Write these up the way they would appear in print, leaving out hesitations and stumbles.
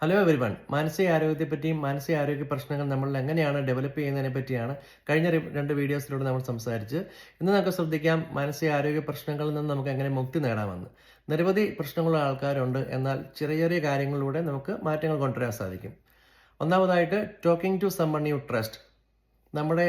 Hello everyone. മാനസികാരോഗ്യത്തെപ്പറ്റിയും മാനസികാരോഗ്യ പ്രശ്നങ്ങൾ നമ്മൾ എങ്ങനെയാണ് ഡെവലപ്പ് ചെയ്യുന്നതിനെ പറ്റിയാണ് കഴിഞ്ഞ രണ്ട് വീഡിയോസിലൂടെ നമ്മൾ സംസാരിച്ച്. ഇന്ന് നമുക്ക് ശ്രദ്ധിക്കാം മാനസികാരോഗ്യ പ്രശ്നങ്ങളിൽ നിന്ന് നമുക്ക് എങ്ങനെ മുക്തി നേടാമെന്ന്. നിരവധി പ്രശ്നങ്ങളുള്ള ആൾക്കാരുണ്ട്, എന്നാൽ ചെറിയ ചെറിയ കാര്യങ്ങളിലൂടെ നമുക്ക് മാറ്റങ്ങൾ കൊണ്ടുവരാൻ സാധിക്കും. ഒന്നാമതായിട്ട് talking to summon you trust. നമ്മുടെ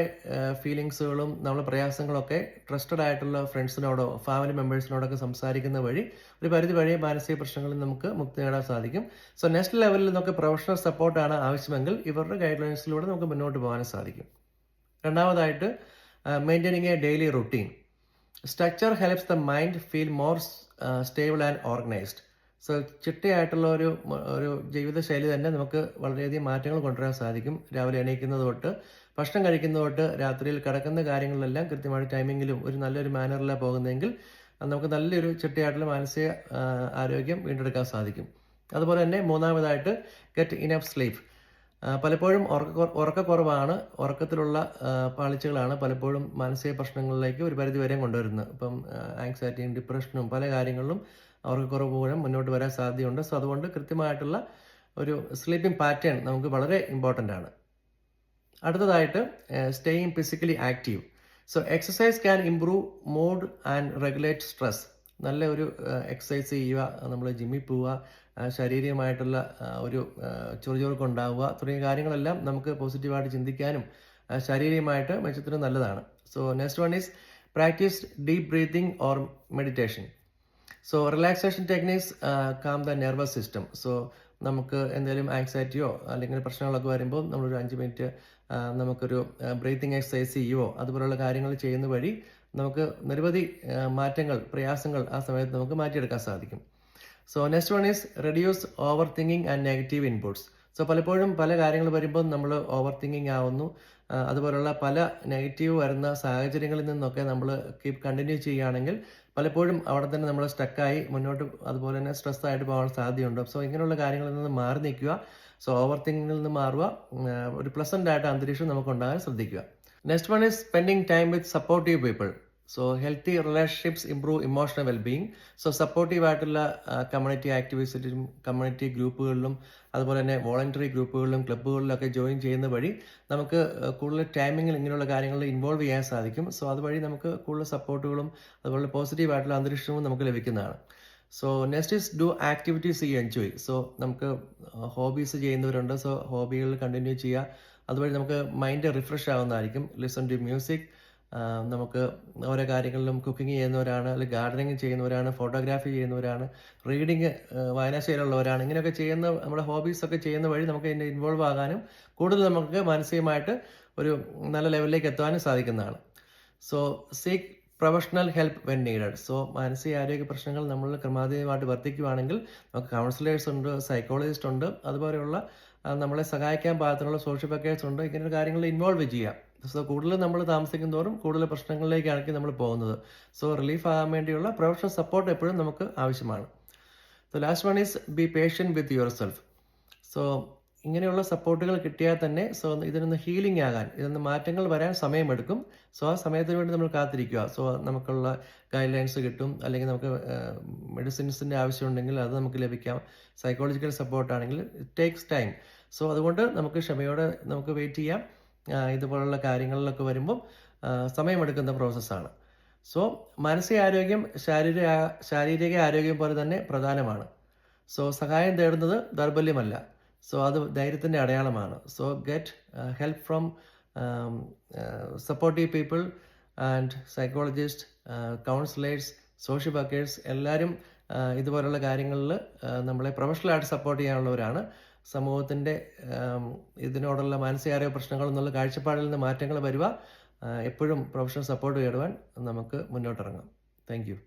ഫീലിങ്സുകളും നമ്മുടെ പ്രയാസങ്ങളൊക്കെ ട്രസ്റ്റഡ് ആയിട്ടുള്ള ഫ്രണ്ട്സിനോടോ ഫാമിലി മെമ്പേഴ്സിനോടൊക്കെ സംസാരിക്കുന്ന വഴി ഒരു പരിധി വഴി മാനസിക പ്രശ്നങ്ങളിൽ നമുക്ക് മുക്തി നേടാൻ സാധിക്കും. സോ നെക്സ്റ്റ് ലെവലിൽ നമുക്ക് പ്രൊഫഷണൽ സപ്പോർട്ടാണ് ആവശ്യമെങ്കിൽ ഇവരുടെ ഗൈഡ് ലൈൻസിലൂടെ നമുക്ക് മുന്നോട്ട് പോകാനും സാധിക്കും. രണ്ടാമതായിട്ട് maintaining a daily routine. Structure helps the mind feel more stable and organised. So ചിട്ടയായിട്ടുള്ള ഒരു ജീവിതശൈലി തന്നെ നമുക്ക് വളരെയധികം മാറ്റങ്ങൾ കൊണ്ടുവരാൻ സാധിക്കും. രാവിലെ എണീക്കുന്നത് തൊട്ട് ഭക്ഷണം കഴിക്കുന്നത് തൊട്ട് രാത്രിയിൽ കിടക്കുന്ന കാര്യങ്ങളിലെല്ലാം കൃത്യമായിട്ട് ടൈമിങ്ങിലും ഒരു നല്ലൊരു മാനറിലാണ് പോകുന്നതെങ്കിൽ നമുക്ക് നല്ലൊരു ചിട്ടയായിട്ടുള്ള മാനസിക ആരോഗ്യം വീണ്ടെടുക്കാൻ സാധിക്കും. അതുപോലെ തന്നെ മൂന്നാമതായിട്ട് ഗെറ്റ് ഇനഫ് സ്ലീപ്പ്. പലപ്പോഴും ഉറക്കക്കുറവാണ്, ഉറക്കത്തിലുള്ള പാളിച്ചകളാണ് പലപ്പോഴും മാനസിക പ്രശ്നങ്ങളിലേക്ക് ഒരു പരിധി വരെ കൊണ്ടുവരുന്നത്. ഇപ്പം ആങ്സൈറ്റിയും ഡിപ്രഷനും പല കാര്യങ്ങളിലും ഉറക്കക്കുറവ് മൂലം മുന്നോട്ട് വരാൻ സാധ്യതയുണ്ട്. സോ അതുകൊണ്ട് കൃത്യമായിട്ടുള്ള ഒരു സ്ലീപ്പിംഗ് പാറ്റേൺ നമുക്ക് വളരെ ഇമ്പോർട്ടൻ്റ് ആണ്. അടുത്തതായിട്ട് staying physically active. So exercise can improve mood and regulate stress. നല്ല ഒരു എക്സസൈസ് ചെയ്യുക, നമ്മൾ ജിമ്മിൽ പോവുക, ശാരീരികമായിട്ടുള്ള ഒരു ചുറുചുറുക്ക് ഉണ്ടാവുക തുടങ്ങിയ കാര്യങ്ങളെല്ലാം നമുക്ക് പോസിറ്റീവായിട്ട് ചിന്തിക്കാനും ശാരീരികമായിട്ട് മെച്ചത്തിനും നല്ലതാണ്. So next one is practice deep breathing or meditation. So relaxation techniques calm the nervous system. So നമുക്ക് എന്തെങ്കിലും ആങ്സൈറ്റിയോ അല്ലെങ്കിൽ പ്രശ്നങ്ങളൊക്കെ വരുമ്പോൾ നമ്മളൊരു 5 മിനിറ്റ് നമുക്കൊരു ബ്രീത്തിങ് എക്സസൈസ് ചെയ്യുമോ അതുപോലുള്ള കാര്യങ്ങൾ ചെയ്യുന്ന വഴി നമുക്ക് നിരവധി മാറ്റങ്ങൾ, പ്രയാസങ്ങൾ ആ സമയത്ത് നമുക്ക് മാറ്റിയെടുക്കാൻ സാധിക്കും. So next one is reduce over thinking and negative inputs. So പലപ്പോഴും പല കാര്യങ്ങൾ വരുമ്പോൾ നമ്മൾ ഓവർ തിങ്കിങ് ആവുന്നു. അതുപോലുള്ള പല നെഗറ്റീവ് വരുന്ന സാഹചര്യങ്ങളിൽ നിന്നൊക്കെ നമ്മൾ കണ്ടിന്യൂ ചെയ്യുകയാണെങ്കിൽ പലപ്പോഴും അവിടെ തന്നെ നമ്മൾ സ്റ്റക്കായി മുന്നോട്ട് അതുപോലെ തന്നെ സ്ട്രെസ് ആയിട്ട് പോകാൻ സാധ്യതയുണ്ട്. സോ ഇങ്ങനെയുള്ള കാര്യങ്ങളിൽ നിന്ന് മാറി നിൽക്കുക. സോ ഓവർ തിങ്കിങ്ങിൽ നിന്ന് മാറുക, ഒരു പ്ലസന്റ് ആയിട്ട് അന്തരീക്ഷം നമുക്ക് ഉണ്ടാകാൻ ശ്രദ്ധിക്കുക. Next one is spending time with supportive people. So healthy relationships improve emotional wellbeing. So supportive ആയിട്ടുള്ള കമ്മ്യൂണിറ്റി ആക്ടിവിറ്റീസിലും കമ്മ്യൂണിറ്റി ഗ്രൂപ്പുകളിലും അതുപോലെ തന്നെ വോളണ്ടറി ഗ്രൂപ്പുകളിലും ക്ലബ്ബുകളിലൊക്കെ ജോയിൻ ചെയ്യുന്ന വഴി നമുക്ക് കൂടുതൽ ടൈമിങ്ങിൽ ഇങ്ങനെയുള്ള കാര്യങ്ങളിൽ ഇൻവോൾവ് ചെയ്യാൻ സാധിക്കും. സോ അതുവഴി നമുക്ക് കൂടുതൽ സപ്പോർട്ടുകളും അതുപോലെ പോസിറ്റീവ് ആയിട്ടുള്ള അന്തരീക്ഷവും നമുക്ക് ലഭിക്കുന്നതാണ്. So next is do activities you enjoy. So നമുക്ക് ഹോബീസ് ചെയ്യുന്നവരുണ്ട്. സോ ഹോബികൾ കണ്ടിന്യൂ ചെയ്യുക. അതുവഴി നമുക്ക് മൈൻഡ് റിഫ്രഷ് ആവുന്നതായിരിക്കും. Listen to music. നമുക്ക് ഓരോ കാര്യങ്ങളിലും കുക്കിംഗ് ചെയ്യുന്നവരാണ്, അല്ലെങ്കിൽ ഗാർഡനിങ് ചെയ്യുന്നവരാണ്, ഫോട്ടോഗ്രാഫി ചെയ്യുന്നവരാണ്, റീഡിങ് വായനാശീലമുള്ളവരാണ്. ഇങ്ങനെയൊക്കെ ചെയ്യുന്ന നമ്മുടെ ഹോബീസൊക്കെ ചെയ്യുന്ന വഴി നമുക്ക് ഇതിൻ്റെ ഇൻവോൾവ് ആകാനും കൂടുതൽ നമുക്ക് മാനസികമായിട്ട് ഒരു നല്ല ലെവലിലേക്ക് എത്താനും സാധിക്കുന്നതാണ്. So seek professional help when needed. So മാനസികാരോഗ്യ പ്രശ്നങ്ങൾ നമ്മൾ ക്രമാതീതമായിട്ട് വർദ്ധിക്കുകയാണെങ്കിൽ നമുക്ക് കൗൺസിലേഴ്സ് ഉണ്ട്, സൈക്കോളജിസ്റ്റ് ഉണ്ട്, അതുപോലെയുള്ള നമ്മളെ സഹായിക്കാൻ പാകത്തിനുള്ള സോഷ്യൽ വർക്കേഴ്സ് ഉണ്ട്. ഇങ്ങനെയുള്ള കാര്യങ്ങളിൽ ഇൻവോൾവ് ചെയ്യാം. സോ കൂടുതൽ നമ്മൾ താമസിക്കും തോറും കൂടുതൽ പ്രശ്നങ്ങളിലേക്കാണ് നമ്മൾ പോകുന്നത്. സോ റിലീഫ് ആകാൻ വേണ്ടിയുള്ള പ്രൊഫഷണൽ സപ്പോർട്ട് എപ്പോഴും നമുക്ക് ആവശ്യമാണ്. So last one is be patient with your self. So ഇങ്ങനെയുള്ള സപ്പോർട്ടുകൾ കിട്ടിയാൽ തന്നെ ഇതിനൊന്ന് ഹീലിംഗ് ആകാൻ, ഇതിന് മാറ്റങ്ങൾ വരാൻ സമയമെടുക്കും. സോ ആ സമയത്തിന് വേണ്ടി നമ്മൾ കാത്തിരിക്കുക. സോ നമുക്കുള്ള ഗൈഡ് ലൈൻസ് കിട്ടും, അല്ലെങ്കിൽ നമുക്ക് മെഡിസിൻസിൻ്റെ ആവശ്യമുണ്ടെങ്കിൽ അത് നമുക്ക് ലഭിക്കാം. സൈക്കോളജിക്കൽ സപ്പോർട്ടാണെങ്കിൽ ഇറ്റ് ടേക്സ് ടൈം. സോ അതുകൊണ്ട് നമുക്ക് ക്ഷമയോടെ നമുക്ക് വെയിറ്റ് ചെയ്യാം. ഇതുപോലുള്ള കാര്യങ്ങളിലൊക്കെ വരുമ്പം സമയമെടുക്കുന്ന പ്രോസസ്സാണ്. സോ മാനസികാരോഗ്യം ശാരീരിക ആരോഗ്യം പോലെ തന്നെ പ്രധാനമാണ്. സോ സഹായം തേടുന്നത് ദൗർബല്യമല്ല. സോ അത് ധൈര്യത്തിൻ്റെ അടയാളമാണ്. So get help from supportive people and psychologist, counsellors, social workers എല്ലാവരും ഇതുപോലുള്ള കാര്യങ്ങളിൽ നമ്മളെ പ്രൊഫഷണലായിട്ട് സപ്പോർട്ട് ചെയ്യാനുള്ളവരാണ്. സമൂഹത്തിൻ്റെ ഇതിനോടുള്ള മാനസികാരോഗ്യ പ്രശ്നങ്ങൾ എന്നുള്ള കാഴ്ചപ്പാടിൽ നിന്ന് മാറ്റങ്ങൾ വരുക, എപ്പോഴും പ്രൊഫഷണൽ സപ്പോർട്ട് തേടുവാൻ നമുക്ക് മുന്നോട്ടിറങ്ങാം. Thank you.